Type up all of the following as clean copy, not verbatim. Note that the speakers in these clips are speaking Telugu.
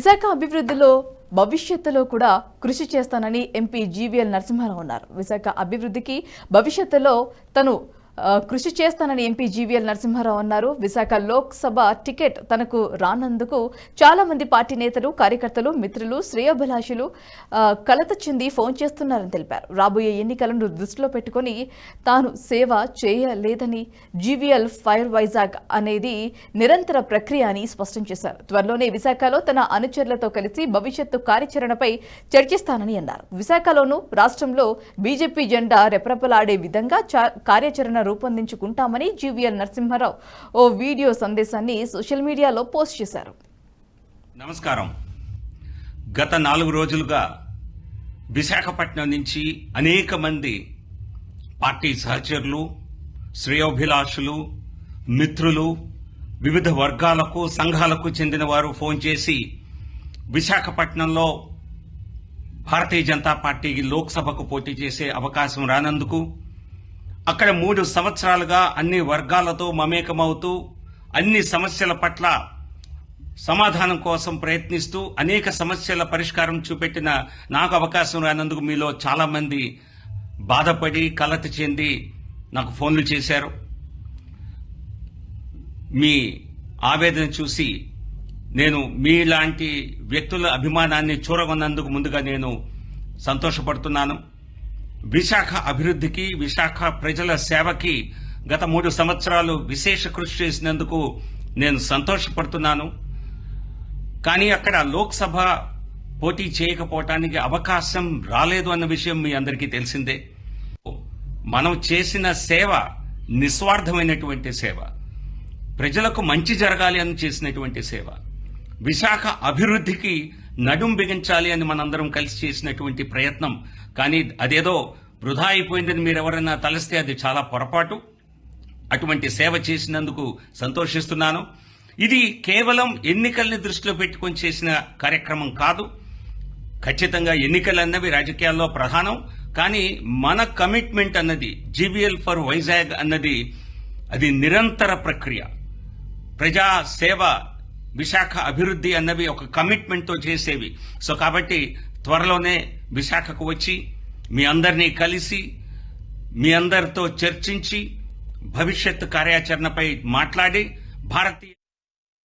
విశాఖ అభివృద్ధిలో భవిష్యత్తులో కూడా కృషి చేస్తానని ఎంపీ జీవీఎల్ నరసింహారావు అన్నారు. విశాఖ అభివృద్ధికి భవిష్యత్తులో తను కృషి చేస్తానని ఎంపీ జీవీఎల్ నరసింహారావు అన్నారు. విశాఖ లోక్సభ టికెట్ తనకు రానందుకు చాలా మంది పార్టీ నేతలు, కార్యకర్తలు, మిత్రులు, శ్రేయోభిలాషులు కలత చెంది ఫోన్ చేస్తున్నారని తెలిపారు. రాబోయే ఎన్నికలను దృష్టిలో పెట్టుకుని తాను సేవ చేయలేదని, జీవీఎల్ ఫైర్ వైజాగ్ అనేది నిరంతర ప్రక్రియ అని స్పష్టం చేశారు. త్వరలోనే విశాఖలో తన అనుచరులతో కలిసి భవిష్యత్తు కార్యాచరణపై చర్చిస్తానని అన్నారు. విశాఖలోనూ రాష్ట్రంలో బీజేపీ జెండా రెపరెపలాడే విధంగా కార్యాచరణ రూపొందించుకుంటామని జీవీఎల్ నరసింహారావు ఓ వీడియో సందేశాన్ని సోషల్ మీడియాలో పోస్ట్ చేశారు. నమస్కారం. గత 4 రోజులుగా విశాఖపట్నం నుంచి అనేక మంది పార్టీ సహచరులు, శ్రేయోభిలాషులు, మిత్రులు, వివిధ వర్గాలకు, సంఘాలకు చెందిన వారు ఫోన్ చేసి విశాఖపట్నంలో భారతీయ జనతా పార్టీ లోక్సభకు పోటీ చేసే అవకాశం రానందుకు, అక్కడ 3 సంవత్సరాలుగా అన్ని వర్గాలతో మమేకమవుతూ అన్ని సమస్యల పట్ల సమాధానం కోసం ప్రయత్నిస్తూ అనేక సమస్యల పరిష్కారం చూపెట్టిన నాకు అవకాశం రానందుకు మీలో చాలా మంది బాధపడి కలత చెంది నాకు ఫోన్లు చేశారు. మీ ఆవేదన చూసి నేను మీలాంటి వ్యక్తుల అభిమానాన్ని చూరగొన్నందుకు ముందుగా నేను సంతోషపడుతున్నాను. విశాఖ అభివృద్ధికి, విశాఖ ప్రజల సేవకి గత 3 సంవత్సరాలు విశేష కృషి చేసినందుకు నేను సంతోషపడుతున్నాను. కానీ అక్కడ లోక్సభ పోటీ చేయకపోవటానికి అవకాశం రాలేదు అన్న విషయం మీ అందరికీ తెలిసిందే. మనం చేసిన సేవ నిస్వార్థమైనటువంటి సేవ, ప్రజలకు మంచి జరగాలి అని చేసినటువంటి సేవ, విశాఖ అభివృద్ధికి నడుం బిగించాలి అని మనందరం కలిసి చేసినటువంటి ప్రయత్నం. కానీ అదేదో వృధా అయిపోయిందని మీరెవరైనా తలస్తే అది చాలా పొరపాటు. అటువంటి సేవ చేసినందుకు సంతోషిస్తున్నాను. ఇది కేవలం ఎన్నికల్ని దృష్టిలో పెట్టుకొని చేసిన కార్యక్రమం కాదు. ఖచ్చితంగా ఎన్నికలన్నవి రాజకీయాల్లో ప్రధానం. కానీ మన కమిట్మెంట్ అన్నది, జీవీఎల్ ఫర్ వైజాగ్ అన్నది, అది నిరంతర ప్రక్రియ. ప్రజా సేవ, విశాఖ అభివృద్ధి అన్నవి ఒక కమిట్మెంట్తో చేసేవి. సో కాబట్టి త్వరలోనే విశాఖకు వచ్చి మీ అందరినీ కలిసి, మీ అందరితో చర్చించి భవిష్యత్తు కార్యాచరణపై మాట్లాడి భారతీయ.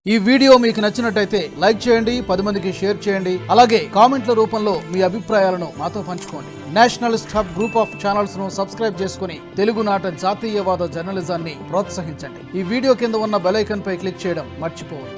ఈ వీడియో మీకు నచ్చినట్టయితే లైక్ చేయండి, 10 మందికి షేర్ చేయండి. అలాగే కామెంట్ల రూపంలో మీ అభిప్రాయాలను మాతో పంచుకోండి. Nationalist hub group of channels ను సబ్స్క్రైబ్ చేసుకుని తెలుగునాట జాతీయవాద జర్నలిజాన్ని ప్రోత్సహించండి. ఈ వీడియో కింద ఉన్న బెల్ ఐకాన్ పై క్లిక్ చేయడం మర్చిపోవద్దు.